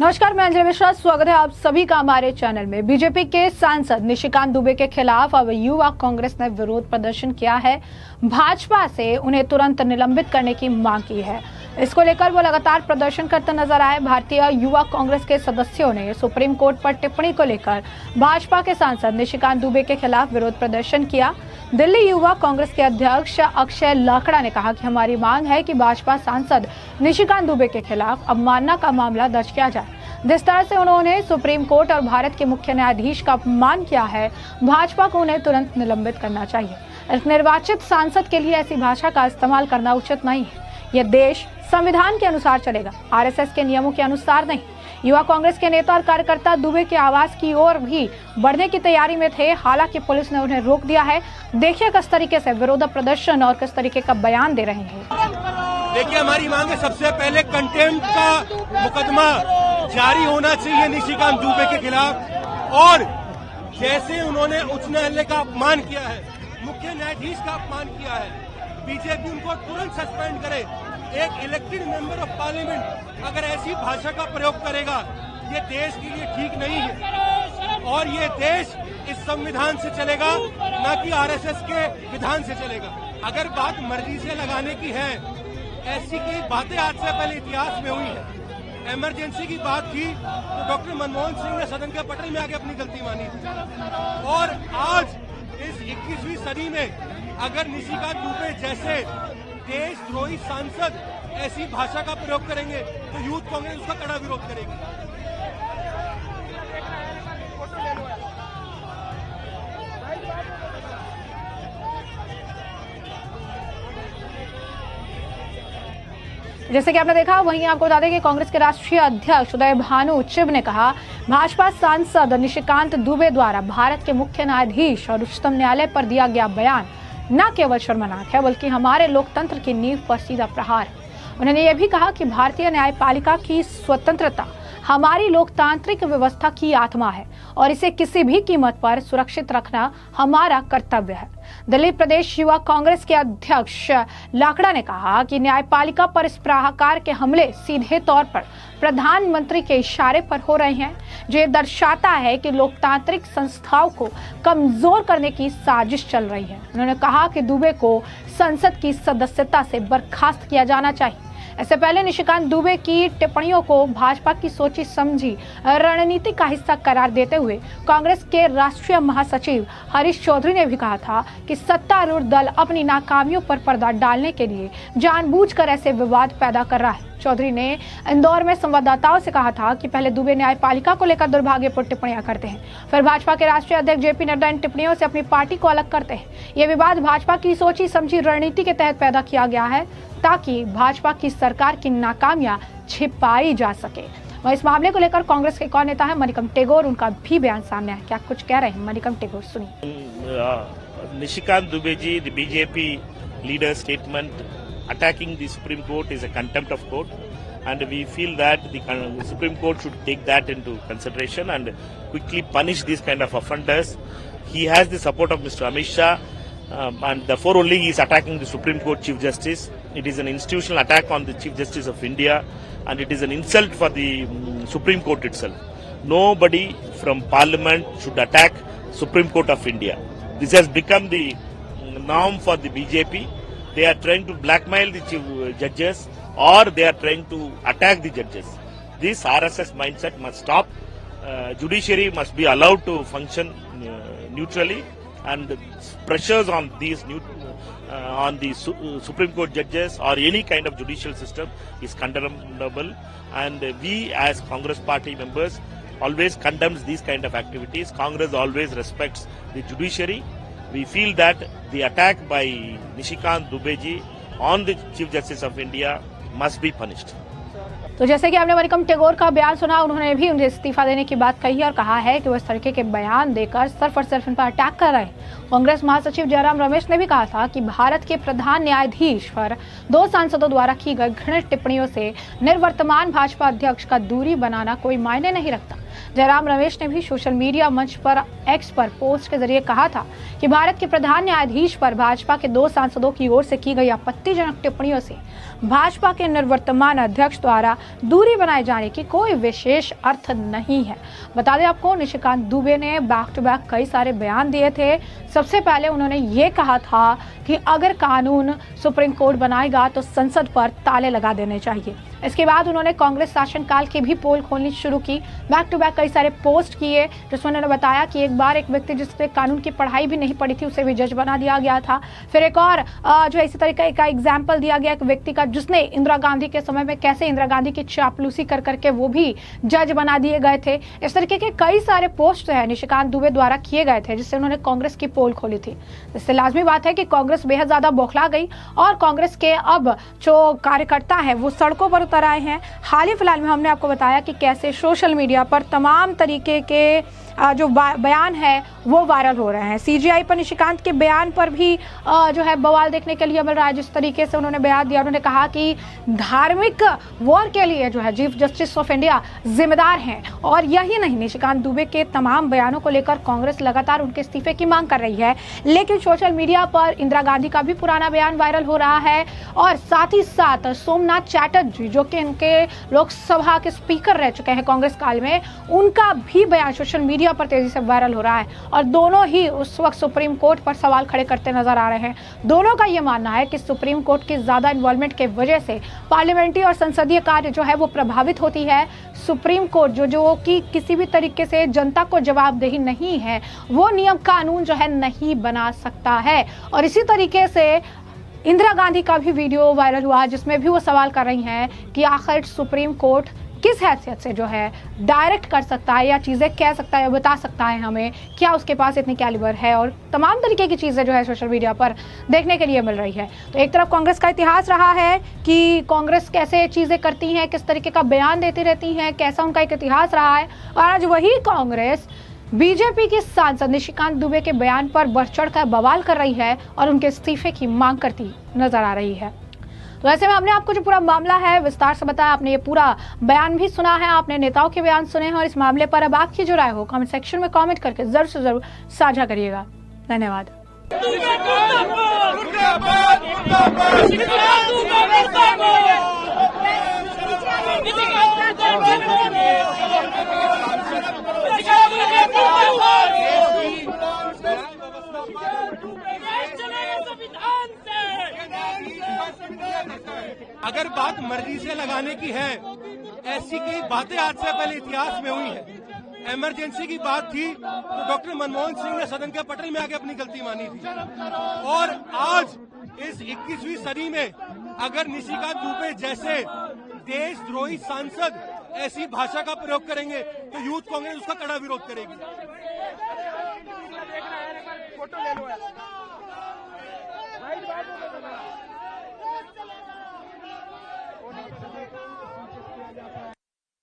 नमस्कार, मैं अंजलि मिश्रा। स्वागत है आप सभी का हमारे चैनल में। बीजेपी के सांसद निशिकांत दुबे के खिलाफ अब युवा कांग्रेस ने विरोध प्रदर्शन किया है। भाजपा से उन्हें तुरंत निलंबित करने की मांग की है। इसको लेकर वो लगातार प्रदर्शन करते नजर आए। भारतीय युवा कांग्रेस के सदस्यों ने सुप्रीम कोर्ट पर टिप्पणी को लेकर भाजपा के सांसद निशिकांत दुबे के खिलाफ विरोध प्रदर्शन किया। दिल्ली युवा कांग्रेस के अध्यक्ष अक्षय लाखड़ा ने कहा कि हमारी मांग है कि भाजपा सांसद निशिकांत दुबे के खिलाफ अवमानना का मामला दर्ज किया जाए। जिस तरह से उन्होंने सुप्रीम कोर्ट और भारत के मुख्य न्यायाधीश का अपमान किया है, भाजपा को उन्हें तुरंत निलंबित करना चाहिए। एक निर्वाचित सांसद के लिए ऐसी भाषा का इस्तेमाल करना उचित नहीं है। यह देश संविधान के अनुसार चलेगा, आरएसएस के नियमों के अनुसार नहीं। युवा कांग्रेस के नेता और कार्यकर्ता दुबे के आवास की ओर भी बढ़ने की तैयारी में थे, हालांकि पुलिस ने उन्हें रोक दिया है। देखिए किस तरीके से विरोध प्रदर्शन और किस तरीके का बयान दे रहे हैं। देखिए, हमारी मांग है सबसे पहले कंटेम्प्ट का मुकदमा जारी होना चाहिए निशिकांत दुबे के खिलाफ। और जैसे उन्होंने उच्च न्यायालय का अपमान किया है, मुख्य न्यायाधीश का अपमान किया है, बीजेपी उनको तुरंत सस्पेंड करे। एक इलेक्टेड मेंबर ऑफ पार्लियामेंट अगर ऐसी भाषा का प्रयोग करेगा, ये देश के लिए ठीक नहीं है। और ये देश इस संविधान से चलेगा, न कि आरएसएस के विधान से चलेगा। अगर बात मर्जी से लगाने की है, ऐसी कई बातें आज से पहले इतिहास में हुई है। इमरजेंसी की बात थी तो डॉक्टर मनमोहन सिंह ने सदन के पटल में आके अपनी गलती मानी थी। और आज इस 21वीं सदी में अगर निशिकांत दुबे जैसे देशद्रोही सांसद ऐसी भाषा का प्रयोग करेंगे तो यूथ कांग्रेस उसका कड़ा विरोध करेगी। जैसे कि आपने देखा, वहीं आपको बता दें कि कांग्रेस के राष्ट्रीय अध्यक्ष उदय भानु चिब ने कहा, भाजपा सांसद निशिकांत दुबे द्वारा भारत के मुख्य न्यायाधीश और उच्चतम न्यायालय पर दिया गया बयान न केवल शर्मनाक है, बल्कि हमारे लोकतंत्र की नींव पर सीधा प्रहार है। उन्होंने यह भी कहा कि भारतीय न्यायपालिका की स्वतंत्रता हमारी लोकतांत्रिक व्यवस्था की आत्मा है और इसे किसी भी कीमत पर सुरक्षित रखना हमारा कर्तव्य है। दिल्ली प्रदेश युवा कांग्रेस के अध्यक्ष लाखड़ा ने कहा कि न्यायपालिका पर इस प्रकार के हमले सीधे तौर पर प्रधानमंत्री के इशारे पर हो रहे हैं, जो ये दर्शाता है कि लोकतांत्रिक संस्थाओं को कमजोर करने की साजिश चल रही है। उन्होंने कहा कि दुबे को संसद की सदस्यता से बर्खास्त किया जाना चाहिए। इससे पहले निशिकांत दुबे की टिप्पणियों को भाजपा की सोची समझी रणनीति का हिस्सा करार देते हुए कांग्रेस के राष्ट्रीय महासचिव हरीश चौधरी ने भी कहा था कि सत्तारूढ़ दल अपनी नाकामियों पर पर्दा डालने के लिए जानबूझकर ऐसे विवाद पैदा कर रहा है। चौधरी ने इंदौर में संवाददाताओं से कहा था कि पहले दुबे न्यायपालिका को लेकर दुर्भाग्यपूर्ण टिप्पणियां करते हैं, फिर भाजपा के राष्ट्रीय अध्यक्ष जेपी नड्डा इन टिप्पणियों से अपनी पार्टी को अलग करते हैं। ये विवाद भाजपा की सोची समझी रणनीति के तहत पैदा किया गया है ताकि भाजपा की सरकार की नाकामियां छिपाई जा सके। और इस मामले को लेकर कांग्रेस के एक और नेता है मणिकम टेगोर, उनका भी बयान सामने है। क्या कुछ कह रहे हैं मणिकम टेगोर, सुनिए। Nishikant Dubey ji, the BJP leader's statement attacking the Supreme Court is a contempt of court, and we feel that the Supreme Court should take that into consideration and quickly punish these kind of offenders. He has the support of Mr. Amit Shah, and therefore only he is attacking the Supreme Court Chief Justice. It is an institutional attack on the Chief Justice of India, and it is an insult for the Supreme Court itself. Nobody from Parliament should attack Supreme Court of India. This has become the norm for the BJP. They are trying to blackmail the judges, or they are trying to attack the judges. This RSS mindset must stop. Judiciary must be allowed to function neutrally, and pressures on these on the Supreme Court judges or any kind of judicial system is condemnable. And we as Congress party members always condemns these kind of activities. Congress always respects the judiciary. We feel that the attack by Niशिकांत Dubey ji on the Chief Justice of India must be punished. तो जैसे कि आपने मणिकम टेगोर का बयान सुना, उन्होंने भी उन्हें इस्तीफा देने की बात कही और कहा है कि वो इस तरीके के बयान देकर सिर्फ और सिर्फ इन पर अटैक कर रहे हैं। कांग्रेस महासचिव जयराम रमेश ने भी कहा था कि भारत के प्रधान न्यायाधीश पर 2 सांसदों द्वारा की गई घृणित टिप्पणियों से निवर्तमान भाजपा अध्यक्ष का दूरी बनाना कोई मायने नहीं रखता। जयराम रमेश ने भी सोशल मीडिया मंच पर एक्स पर पोस्ट के जरिए कहा था कि भारत के प्रधान न्यायाधीश पर भाजपा के 2 सांसदों की ओर से की गई आपत्तिजनक टिप्पणियों से भाजपा के निवर्तमान अध्यक्ष द्वारा दूरी बनाए जाने की कोई विशेष अर्थ नहीं है। बता दें आपको, निशिकांत दुबे ने बैक टू बैक कई सारे बयान दिए थे। सबसे पहले उन्होंने ये कहा था कि अगर कानून सुप्रीम कोर्ट बनाएगा तो संसद पर ताले लगा देने चाहिए। इसके बाद उन्होंने कांग्रेस शासनकाल की भी पोल खोलनी शुरू की। बैक टू बैक कई सारे पोस्ट किए जिसमें उन्होंने बताया कि एक बार एक व्यक्ति जिसने कानून की पढ़ाई भी नहीं पढ़ी थी उसे भी जज बना दिया गया था। फिर एक और जो इसी तरीके का एग्जाम्पल दिया गया एक व्यक्ति का जिसने इंदिरा गांधी के समय में कैसे इंदिरा गांधी की चापलूसी कर करके वो भी जज बना दिए गए थे। इस तरीके के कई सारे पोस्ट है निशिकांत दुबे द्वारा किए गए थे जिससे उन्होंने कांग्रेस की पोल खोली थी। इससे लाजमी बात है कि कांग्रेस बेहद ज्यादा बौखला गई और कांग्रेस के अब जो कार्यकर्ता है वो सड़कों पर उतर आए हैं। हाल ही फिलहाल में हमने आपको बताया कि कैसे सोशल मीडिया पर तमाम तरीके के जो बयान है वो वायरल हो रहे हैं। सीजीआई पर निशिकांत के बयान पर भी जो है बवाल देखने के लिए मिल रहा है। जिस तरीके से उन्होंने बयान दिया, उन्होंने कहा कि धार्मिक वॉर के लिए जो है चीफ जस्टिस ऑफ इंडिया जिम्मेदार हैं। और यही नहीं, निशिकांत दुबे के तमाम बयानों को लेकर कांग्रेस लगातार उनके इस्तीफे की मांग कर रही है। लेकिन सोशल मीडिया पर इंदिरा गांधी का भी पुराना बयान वायरल हो रहा है और साथ ही साथ सोमनाथ चैटर्जी जो कि इनके लोकसभा के स्पीकर रह चुके हैं कांग्रेस काल में, उनका भी बयान सोशल मीडिया पर तेजी से वायरल हो रहा है। और दोनों ही उस वक्त सुप्रीम कोर्ट पर सवाल खड़े करते नजर आ रहे हैं। दोनों का यह मानना है कि सुप्रीम कोर्ट की ज्यादा इन्वॉल्वमेंट के वजह से पार्लियामेंट्री और संसदीय कार्य जो है वो प्रभावित होती है। सुप्रीम कोर्ट जो कि किसी भी तरीके से जनता को जवाबदेही नहीं है, वो नियम कानून जो है नहीं बना सकता है। और इसी तरीके से इंदिरा गांधी का भी वीडियो वायरल हुआ जिसमें भी वो सवाल कर रही हैं कि आखिर सुप्रीम कोर्ट किस हैसियत से जो है डायरेक्ट कर सकता है या चीज़ें कह सकता है, बता सकता है हमें, क्या उसके पास इतनी कैलिबर है। और तमाम तरीके की चीज़ें जो है सोशल मीडिया पर देखने के लिए मिल रही है। तो एक तरफ कांग्रेस का इतिहास रहा है कि कांग्रेस कैसे चीज़ें करती हैं, किस तरीके का बयान देती रहती हैं, कैसा उनका एक इतिहास रहा है। और आज वही कांग्रेस बीजेपी के सांसद निशिकांत दुबे के बयान पर बढ़ चढ़ कर बवाल कर रही है और उनके इस्तीफे की मांग करती नजर आ रही है। तो ऐसे में हमने आपको जो पूरा मामला है विस्तार से बताया, आपने ये पूरा बयान भी सुना है, आपने नेताओं के बयान सुने हैं और इस मामले पर अब आपकी जो राय हो कमेंट सेक्शन में कमेंट करके जरूर से जरूर साझा करिएगा। धन्यवाद। अगर बात मर्जी से लगाने की है, ऐसी कई बातें आज से पहले इतिहास में हुई है। इमरजेंसी की बात थी तो डॉक्टर मनमोहन सिंह ने सदन के पटल में आके अपनी गलती मानी थी। और आज इस 21वीं सदी में अगर निशिकांत दुबे जैसे देशद्रोही सांसद ऐसी भाषा का प्रयोग करेंगे तो यूथ कांग्रेस उसका कड़ा विरोध करेगी।